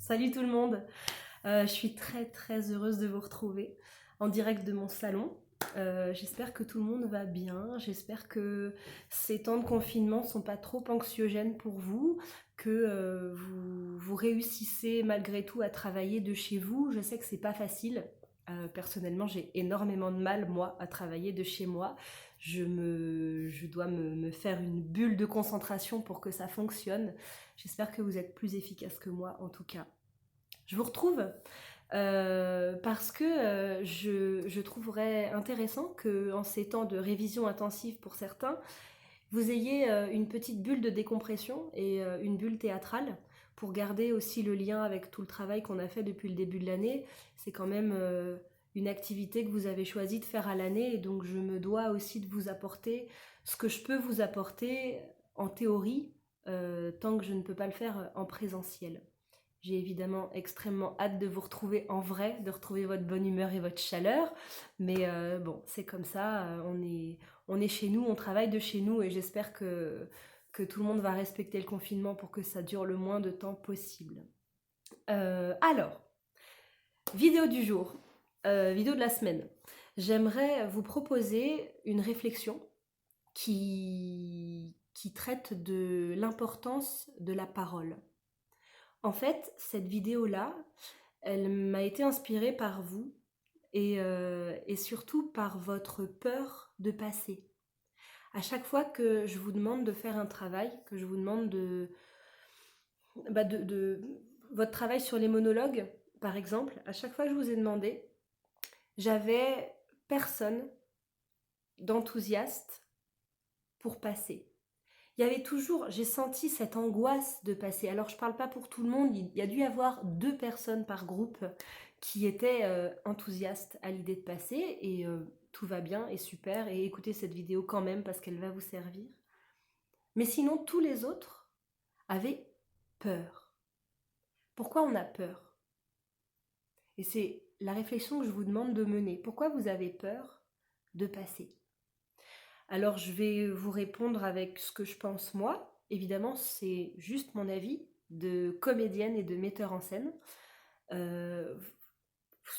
Salut tout le monde. Je suis très heureuse de vous retrouver en direct de mon salon. J'espère que tout le monde va bien, j'espère que ces temps de confinement ne sont pas trop anxiogènes pour vous, que vous réussissez malgré tout à travailler de chez vous. Je sais que c'est pas facile. Personnellement, j'ai énormément de mal, moi, à travailler de chez moi. Je dois me faire une bulle de concentration pour que ça fonctionne. J'espère que vous êtes plus efficace que moi, en tout cas. Je vous retrouve parce que je trouverais intéressant que, en ces temps de révision intensive pour certains, vous ayez une petite bulle de décompression et une bulle théâtrale pour garder aussi le lien avec tout le travail qu'on a fait depuis le début de l'année. C'est quand même une activité que vous avez choisi de faire à l'année et donc je me dois aussi de vous apporter ce que je peux vous apporter en théorie tant que je ne peux pas le faire en présentiel. J'ai évidemment extrêmement hâte de vous retrouver en vrai, de retrouver votre bonne humeur et votre chaleur. Mais bon, c'est comme ça, on est chez nous, on travaille de chez nous et j'espère que tout le monde va respecter le confinement pour que ça dure le moins de temps possible. Alors, vidéo du jour, vidéo de la semaine. J'aimerais vous proposer une réflexion qui traite de l'importance de la parole. En fait, cette vidéo-là, elle m'a été inspirée par vous et surtout par votre peur de passer. À chaque fois que je vous demande de faire un travail, que je vous demande de votre travail sur les monologues, par exemple, à chaque fois que je vous ai demandé, j'avais personne d'enthousiaste pour passer. Il y avait toujours, j'ai senti cette angoisse de passer. Alors je parle pas pour tout le monde, il y a dû y avoir 2 personnes par groupe qui étaient enthousiastes à l'idée de passer et tout va bien et super et écoutez cette vidéo quand même parce qu'elle va vous servir. Mais sinon tous les autres avaient peur. Pourquoi on a peur? Et c'est la réflexion que je vous demande de mener. Pourquoi vous avez peur de passer? Alors je vais vous répondre avec ce que je pense moi. Évidemment, c'est juste mon avis de comédienne et de metteur en scène. Euh,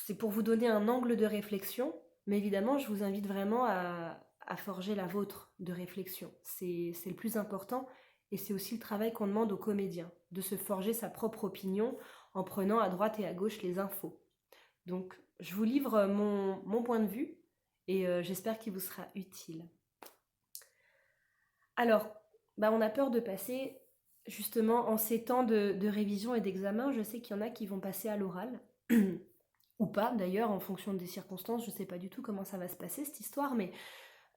c'est pour vous donner un angle de réflexion, mais évidemment, je vous invite vraiment à forger la vôtre de réflexion. C'est le plus important et c'est aussi le travail qu'on demande aux comédiens, de se forger sa propre opinion en prenant à droite et à gauche les infos. Donc, je vous livre mon point de vue et j'espère qu'il vous sera utile. Alors, on a peur de passer justement en ces temps de révision et d'examen. Je sais qu'il y en a qui vont passer à l'oral, ou pas d'ailleurs, en fonction des circonstances. Je ne sais pas du tout comment ça va se passer cette histoire, mais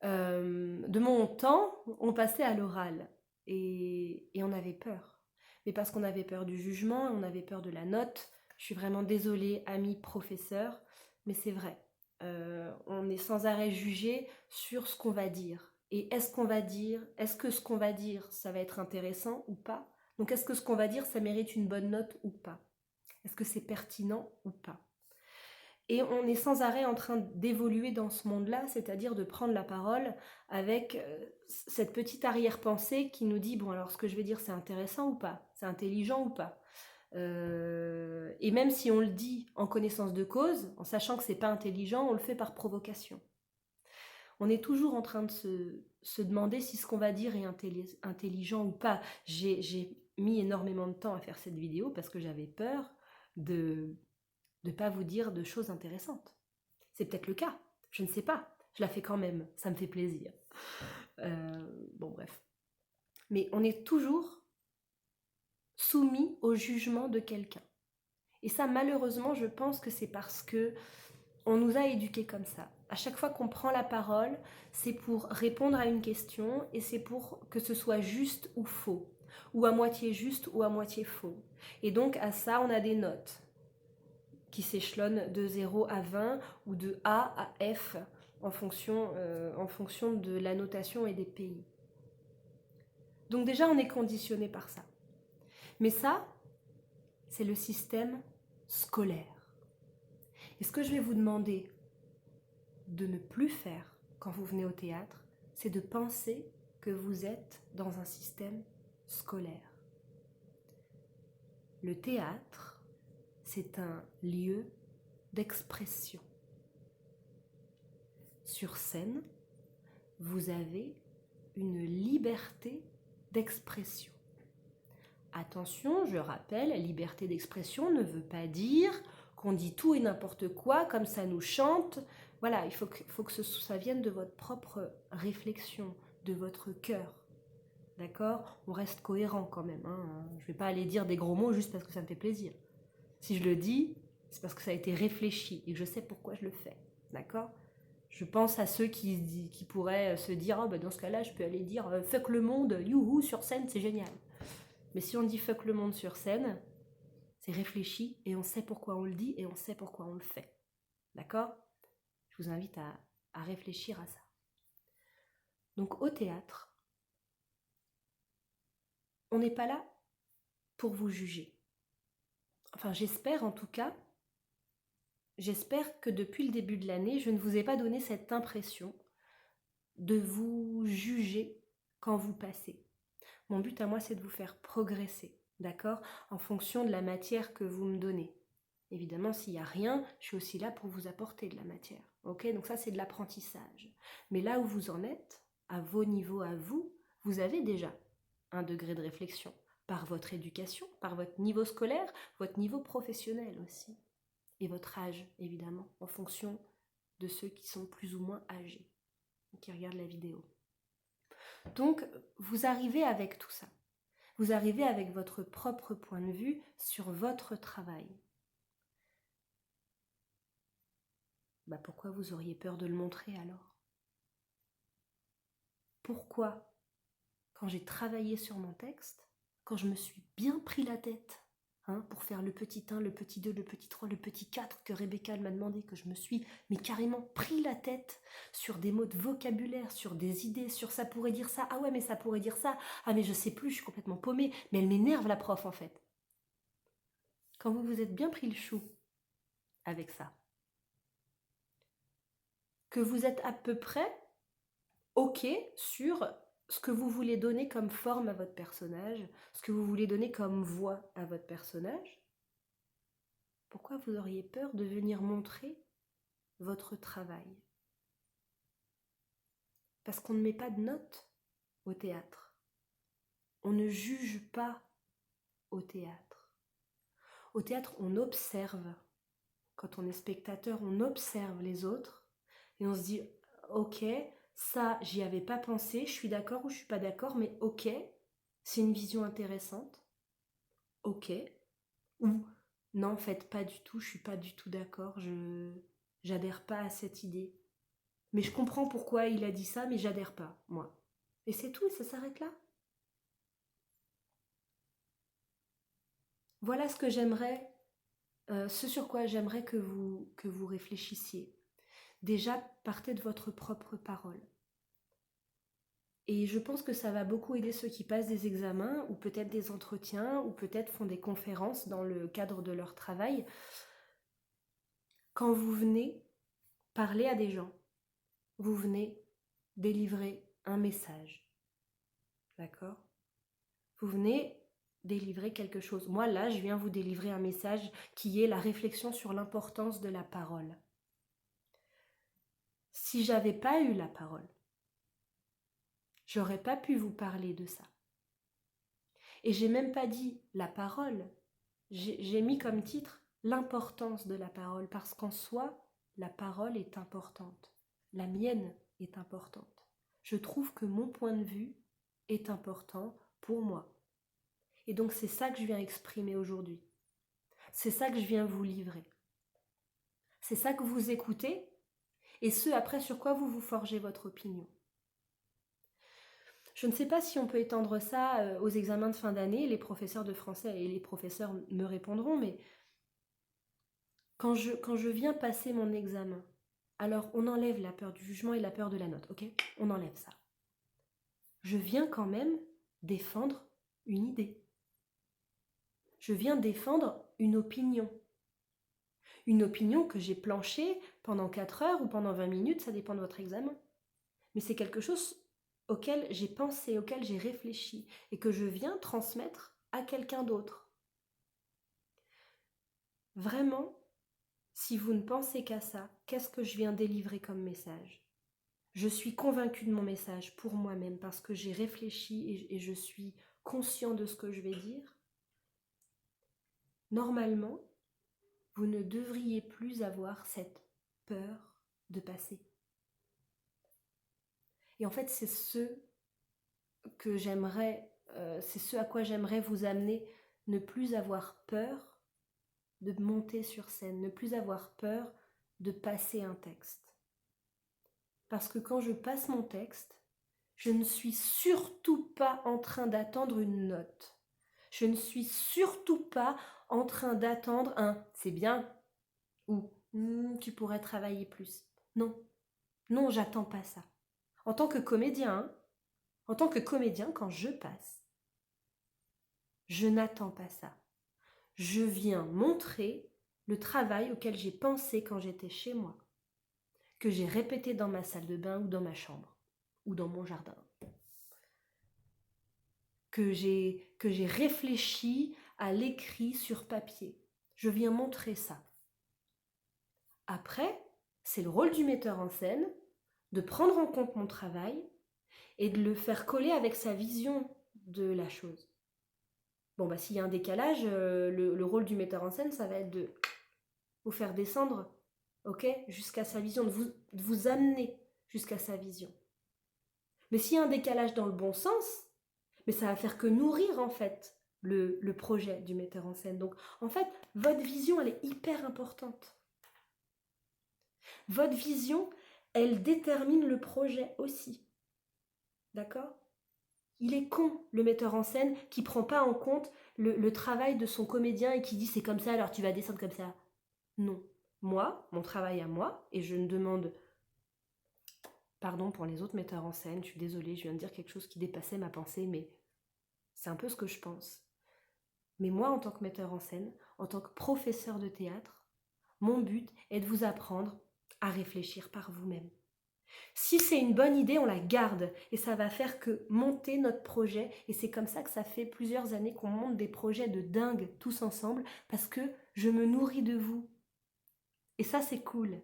de mon temps, on passait à l'oral et on avait peur. Mais parce qu'on avait peur du jugement, on avait peur de la note. Je suis vraiment désolée, amis professeurs, mais c'est vrai. On est sans arrêt jugé sur ce qu'on va dire. Et est-ce que ce qu'on va dire, ça va être intéressant ou pas? Donc est-ce que ce qu'on va dire, ça mérite une bonne note ou pas? Est-ce que c'est pertinent ou pas? Et on est sans arrêt en train d'évoluer dans ce monde-là, c'est-à-dire de prendre la parole avec cette petite arrière-pensée qui nous dit, bon alors ce que je vais dire c'est intéressant ou pas? C'est intelligent ou pas? Et même si on le dit en connaissance de cause, en sachant que c'est pas intelligent, on le fait par provocation. On est toujours en train de se demander si ce qu'on va dire est intelligent ou pas. J'ai mis énormément de temps à faire cette vidéo parce que j'avais peur de ne pas vous dire de choses intéressantes. C'est peut-être le cas, je ne sais pas. Je la fais quand même, ça me fait plaisir. Bon bref. Mais on est toujours soumis au jugement de quelqu'un. Et ça, malheureusement, je pense que c'est parce que on nous a éduqués comme ça. À chaque fois qu'on prend la parole, c'est pour répondre à une question et c'est pour que ce soit juste ou faux, ou à moitié juste ou à moitié faux. Et donc à ça, on a des notes qui s'échelonnent de 0 à 20 ou de A à F en fonction de la notation et des pays. Donc déjà, on est conditionné par ça. Mais ça, c'est le système scolaire. Et ce que je vais vous demander de ne plus faire quand vous venez au théâtre, c'est de penser que vous êtes dans un système scolaire. Le théâtre, c'est un lieu d'expression. Sur scène, vous avez une liberté d'expression. Attention, je rappelle, liberté d'expression ne veut pas dire qu'on dit tout et n'importe quoi, comme ça nous chante. Voilà, il faut que ça vienne de votre propre réflexion, de votre cœur. D'accord? On reste cohérent quand même. Je ne vais pas aller dire des gros mots juste parce que ça me fait plaisir. Si je le dis, c'est parce que ça a été réfléchi et que je sais pourquoi je le fais. D'accord? Je pense à ceux qui pourraient se dire oh, bah dans ce cas-là, je peux aller dire fuck le monde, youhou, sur scène, c'est génial. Mais si on dit fuck le monde sur scène, c'est réfléchi et on sait pourquoi on le dit et on sait pourquoi on le fait. D'accord? Je vous invite à réfléchir à ça. Donc au théâtre, on n'est pas là pour vous juger. Enfin, j'espère en tout cas, j'espère que depuis le début de l'année, je ne vous ai pas donné cette impression de vous juger quand vous passez. Mon but à moi, c'est de vous faire progresser, d'accord? En fonction de la matière que vous me donnez. Évidemment, s'il n'y a rien, je suis aussi là pour vous apporter de la matière. Ok? Donc ça, c'est de l'apprentissage. Mais là où vous en êtes, à vos niveaux à vous, vous avez déjà un degré de réflexion par votre éducation, par votre niveau scolaire, votre niveau professionnel aussi. Et votre âge, évidemment, en fonction de ceux qui sont plus ou moins âgés, qui regardent la vidéo. Donc, vous arrivez avec tout ça. Vous arrivez avec votre propre point de vue sur votre travail. Bah pourquoi vous auriez peur de le montrer alors? Pourquoi, quand j'ai travaillé sur mon texte, quand je me suis bien pris la tête pour faire le petit 1, le petit 2, le petit 3, le petit 4 que Rebecca m'a demandé, que je me suis mais carrément pris la tête sur des mots de vocabulaire, sur des idées, sur ça pourrait dire ça, ah ouais mais ça pourrait dire ça, ah mais je sais plus, je suis complètement paumée, mais elle m'énerve la prof en fait. Quand vous vous êtes bien pris le chou avec ça, que vous êtes à peu près OK sur ce que vous voulez donner comme forme à votre personnage, ce que vous voulez donner comme voix à votre personnage, pourquoi vous auriez peur de venir montrer votre travail? Parce qu'on ne met pas de notes au théâtre. On ne juge pas au théâtre. Au théâtre, on observe. Quand on est spectateur, on observe les autres et on se dit « Ok, ça, j'y avais pas pensé, je suis d'accord ou je suis pas d'accord, mais ok, c'est une vision intéressante. Ok. » Ou non, en fait, pas du tout, je suis pas du tout d'accord, j'adhère pas à cette idée. Mais je comprends pourquoi il a dit ça, mais j'adhère pas, moi. Et c'est tout, et ça s'arrête là. Voilà ce que j'aimerais, ce sur quoi j'aimerais que vous réfléchissiez. Déjà, partez de votre propre parole. Et je pense que ça va beaucoup aider ceux qui passent des examens, ou peut-être des entretiens, ou peut-être font des conférences dans le cadre de leur travail. Quand vous venez parler à des gens, vous venez délivrer un message. D'accord? Vous venez délivrer quelque chose. Moi, là, je viens vous délivrer un message qui est la réflexion sur l'importance de la parole. Si j'avais pas eu la parole, j'aurais pas pu vous parler de ça. Et j'ai même pas dit la parole, j'ai mis comme titre l'importance de la parole, parce qu'en soi, la parole est importante. La mienne est importante. Je trouve que mon point de vue est important pour moi. Et donc c'est ça que je viens exprimer aujourd'hui. C'est ça que je viens vous livrer. C'est ça que vous écoutez, et ce après sur quoi vous vous forgez votre opinion. Je ne sais pas si on peut étendre ça aux examens de fin d'année, les professeurs de français et les professeurs me répondront, mais quand je viens passer mon examen, alors on enlève la peur du jugement et la peur de la note, ok? On enlève ça. Je viens quand même défendre une idée. Je viens défendre une opinion. Une opinion que j'ai planchée pendant 4 heures ou pendant 20 minutes, ça dépend de votre examen. Mais c'est quelque chose auquel j'ai pensé, auquel j'ai réfléchi et que je viens transmettre à quelqu'un d'autre. Vraiment, si vous ne pensez qu'à ça, qu'est-ce que je viens délivrer comme message? Je suis convaincue de mon message pour moi-même parce que j'ai réfléchi et je suis conscient de ce que je vais dire. Normalement, vous ne devriez plus avoir cette peur de passer. Et en fait, c'est ce à quoi j'aimerais vous amener, ne plus avoir peur de monter sur scène, ne plus avoir peur de passer un texte. Parce que quand je passe mon texte, je ne suis surtout pas en train d'attendre une note. Je ne suis surtout pas en train d'attendre un c'est bien ou tu pourrais travailler plus. Non, non, j'attends pas ça. En tant que comédien, quand je passe, je n'attends pas ça. Je viens montrer le travail auquel j'ai pensé quand j'étais chez moi, que j'ai répété dans ma salle de bain ou dans ma chambre, ou dans mon jardin, que j'ai réfléchi à l'écrit sur papier. Je viens montrer ça. Après, c'est le rôle du metteur en scène de prendre en compte mon travail et de le faire coller avec sa vision de la chose. Bon, bah s'il y a un décalage, le rôle du metteur en scène, ça va être de vous faire descendre, ok, jusqu'à sa vision, de vous amener jusqu'à sa vision. Mais s'il y a un décalage dans le bon sens, mais ça va faire que nourrir en fait le projet du metteur en scène. Donc en fait, votre vision, elle est hyper importante. Votre vision, elle détermine le projet aussi. D'accord ? Il est con, le metteur en scène, qui prend pas en compte le travail de son comédien et qui dit c'est comme ça, alors tu vas descendre comme ça. Non. Moi, mon travail à moi, et je ne demande pardon pour les autres metteurs en scène, je suis désolée, je viens de dire quelque chose qui dépassait ma pensée, mais c'est un peu ce que je pense. Mais moi, en tant que metteur en scène, en tant que professeur de théâtre, mon but est de vous apprendre à réfléchir par vous-même. Si c'est une bonne idée, on la garde et ça va faire que monter notre projet. Et c'est comme ça que ça fait plusieurs années qu'on monte des projets de dingue tous ensemble parce que je me nourris de vous. Et ça, c'est cool.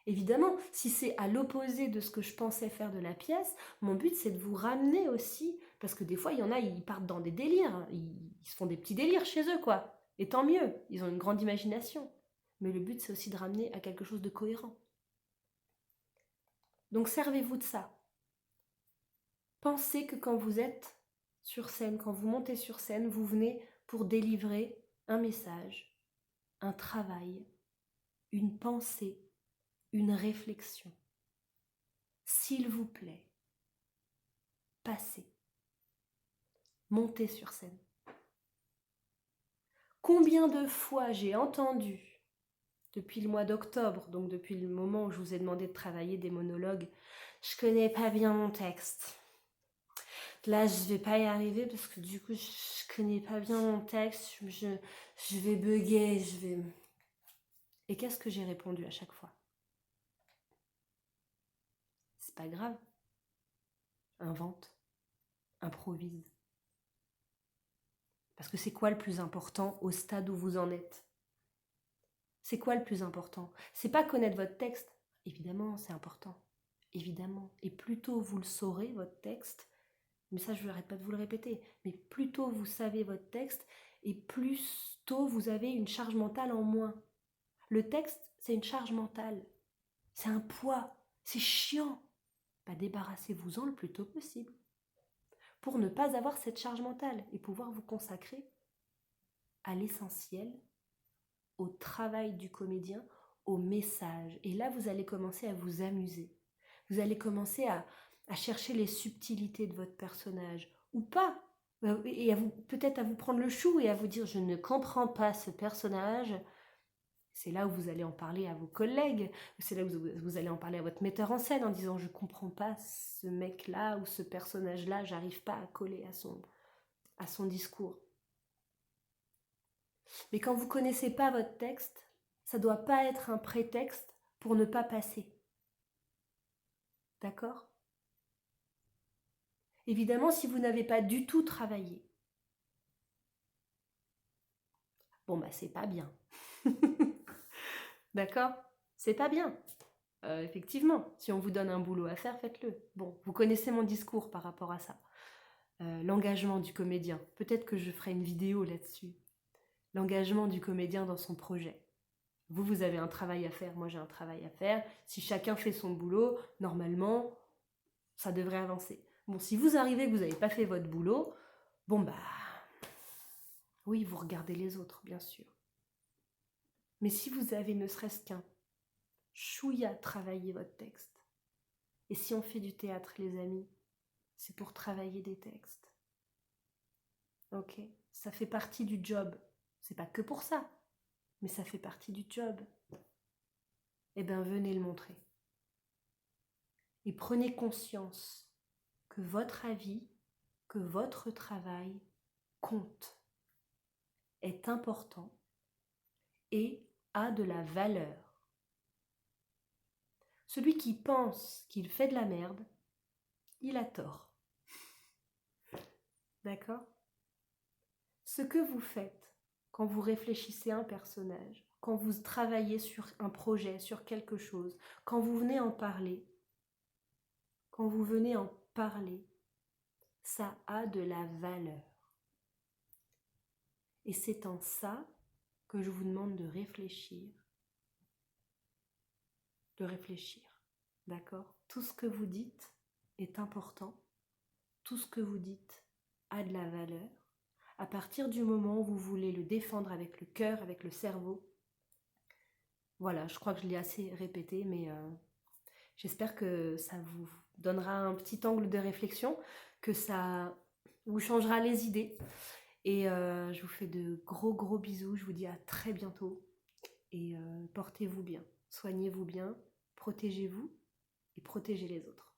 Évidemment, si c'est à l'opposé de ce que je pensais faire de la pièce, mon but c'est de vous ramener aussi, parce que des fois il y en a, ils partent dans des délires, ils se font des petits délires chez eux quoi. Et tant mieux, ils ont une grande imagination. Mais le but c'est aussi de ramener à quelque chose de cohérent. Donc servez-vous de ça. Pensez que quand vous êtes sur scène, quand vous montez sur scène, vous venez pour délivrer un message, un travail, une pensée, une réflexion. S'il vous plaît, passez. Montez sur scène. Combien de fois j'ai entendu, depuis le mois d'octobre, donc depuis le moment où je vous ai demandé de travailler des monologues, je connais pas bien mon texte. Là, je vais pas y arriver parce que du coup, je connais pas bien mon texte, je vais bugger, Et qu'est-ce que j'ai répondu à chaque fois? C'est pas grave. Invente, improvise. Parce que c'est quoi le plus important au stade où vous en êtes? C'est quoi le plus important? C'est pas connaître votre texte. Évidemment, c'est important. Évidemment. Et plus tôt vous le saurez, votre texte, mais ça je n'arrête pas de vous le répéter, mais plus tôt vous savez votre texte, et plus tôt vous avez une charge mentale en moins. Le texte, c'est une charge mentale. C'est un poids. C'est chiant. Bah, débarrassez-vous-en le plus tôt possible. Pour ne pas avoir cette charge mentale et pouvoir vous consacrer à l'essentiel, au travail du comédien, au message. Et là, vous allez commencer à vous amuser. Vous allez commencer à chercher les subtilités de votre personnage, ou pas, et peut-être à vous prendre le chou et à vous dire « je ne comprends pas ce personnage ». C'est là où vous allez en parler à vos collègues, c'est là où vous allez en parler à votre metteur en scène en disant « je ne comprends pas ce mec-là ou ce personnage-là, j'arrive pas à coller à son discours ». Mais quand vous ne connaissez pas votre texte, ça ne doit pas être un prétexte pour ne pas passer. D'accord ? Évidemment, si vous n'avez pas du tout travaillé, bon bah c'est pas bien. D'accord? C'est pas bien. Effectivement, si on vous donne un boulot à faire, faites-le. Bon, vous connaissez mon discours par rapport à ça. L'engagement du comédien. Peut-être que je ferai une vidéo là-dessus. L'engagement du comédien dans son projet. Vous avez un travail à faire, moi j'ai un travail à faire. Si chacun fait son boulot, normalement, ça devrait avancer. Bon, si vous arrivez que vous n'avez pas fait votre boulot, bon bah, oui, vous regardez les autres, bien sûr. Mais si vous avez ne serait-ce qu'un chouïa travailler votre texte, et si on fait du théâtre, les amis, c'est pour travailler des textes. Ok? Ça fait partie du job. C'est pas que pour ça, mais ça fait partie du job. Eh bien, venez le montrer. Et prenez conscience que votre avis, que votre travail compte, est important et a de la valeur. Celui qui pense qu'il fait de la merde, il a tort. D'accord? Ce que vous faites quand vous réfléchissez à un personnage, quand vous travaillez sur un projet, sur quelque chose, quand vous venez en parler, ça a de la valeur. Et c'est en ça que je vous demande de réfléchir. D'accord? Tout ce que vous dites est important. Tout ce que vous dites a de la valeur. À partir du moment où vous voulez le défendre avec le cœur, avec le cerveau, voilà, je crois que je l'ai assez répété, mais j'espère que ça vous donnera un petit angle de réflexion, que ça vous changera les idées. Et je vous fais de gros bisous, je vous dis à très bientôt. Et portez-vous bien, soignez-vous bien, protégez-vous et protégez les autres.